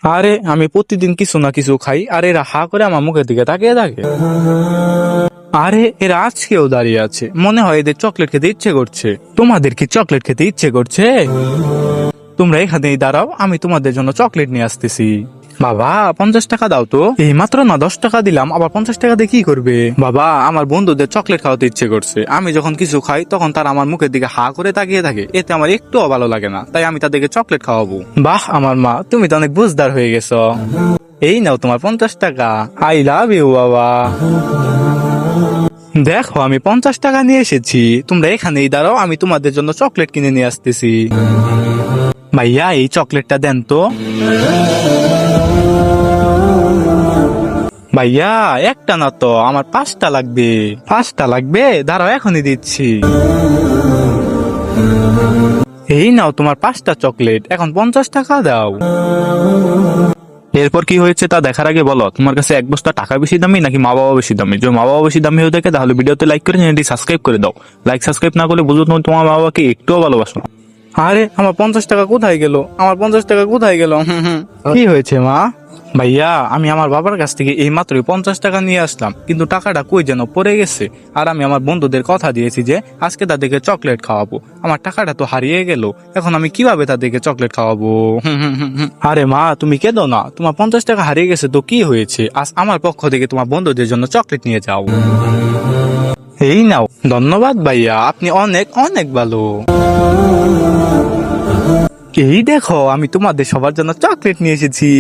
আরে আমি প্রতিদিন কিছু না কিছু খাই, আর এরা হা করে আমার মুখের দিকে তাকিয়ে থাকে। আরে এরা আজকেও দাঁড়িয়ে আছে, মনে হয় এদের চকলেট খেতে ইচ্ছে করছে। তোমাদের কি চকলেট খেতে ইচ্ছে করছে? তোমরা এখানেই দাঁড়াও, আমি তোমাদের জন্য চকলেট নিয়ে আসতেছি। বাবা 50 টাকা দাও তো। এই মাত্র না 10 টাকা দিলাম, আবার 50 টাকা দিয়ে কি করবে? বাবা আমার বন্ধুদের চকলেট খাওয়াতে ইচ্ছে করছে, আমি যখন কিছু খাই তখন তারা আমার মুখের দিকে হা করে তাকিয়ে থাকে, এতে আমার একটুও ভালো লাগে না, তাই আমি তাদেরকে চকলেট খাওয়াবো। বাহ আমার মা, তুমি তো অনেক বুঝদার হয়ে গেছো। এই নাও তোমার 50 টাকা। আই লাভ ইউ বাবা। দেখো আমি 50 টাকা নিয়ে এসেছি, তোমরা এখানেই দাঁড়াও, আমি তোমাদের জন্য চকলেট কিনে নিয়ে আসতেছি। ভাইয়া এই চকলেটটা দেন তো। ভাইয়া একটা না তো, আমার 5টা লাগবে। 5টা লাগবে, দাঁড়াও এখনই দিচ্ছি। এই নাও তোমার 5টা চকলেট, এখন 50 টাকা দাও। এরপর কি হয়েছে তা দেখার আগে বলো, তোমার কাছে এক বস্তা টাকা বেশি দামি নাকি মা বাবা বেশি দামি? যদি মা বাবা বেশি দামি হয়ে থাকে তাহলে ভিডিওতে লাইক করে চ্যানেলটি সাবস্ক্রাইব করে দাও। লাইক সাবস্ক্রাইব না করলে বুঝো তুমি তোমার মা বাবাকে একটুও ভালোবাসো না। আরে আমার 50 টাকা কোথায় গেল? আমার 50 টাকা কোথায় গেল? কি হয়েছে মা? ভাইয়া আমি আমার বাবার কাছ থেকে এই মাত্রই 50 টাকা নিয়ে আসলাম, কিন্তু টাকাটা কই যেন পড়ে গেছে। আর আমি আমার বন্ধুদের কথা দিয়েছি যে আজকে তাদেরকে চকলেট খাওয়াবো, আমার টাকাটা তো হারিয়ে গেল। এখন আমি কিভাবে তাদেরকে চকলেট খাওয়াবো? আরে মা তুমি কেঁদো না, তোমার 50 টাকা হারিয়ে গেছে তো কি হয়েছে, আজ আমার পক্ষ থেকে তোমার বন্ধুদের জন্য চকলেট নিয়ে যাও। এই নাও। ধন্যবাদ ভাইয়া, আপনি অনেক অনেক ভালো। এই দেখো আমি তোমাদের সবার জন্য চকলেট নিয়ে এসেছি।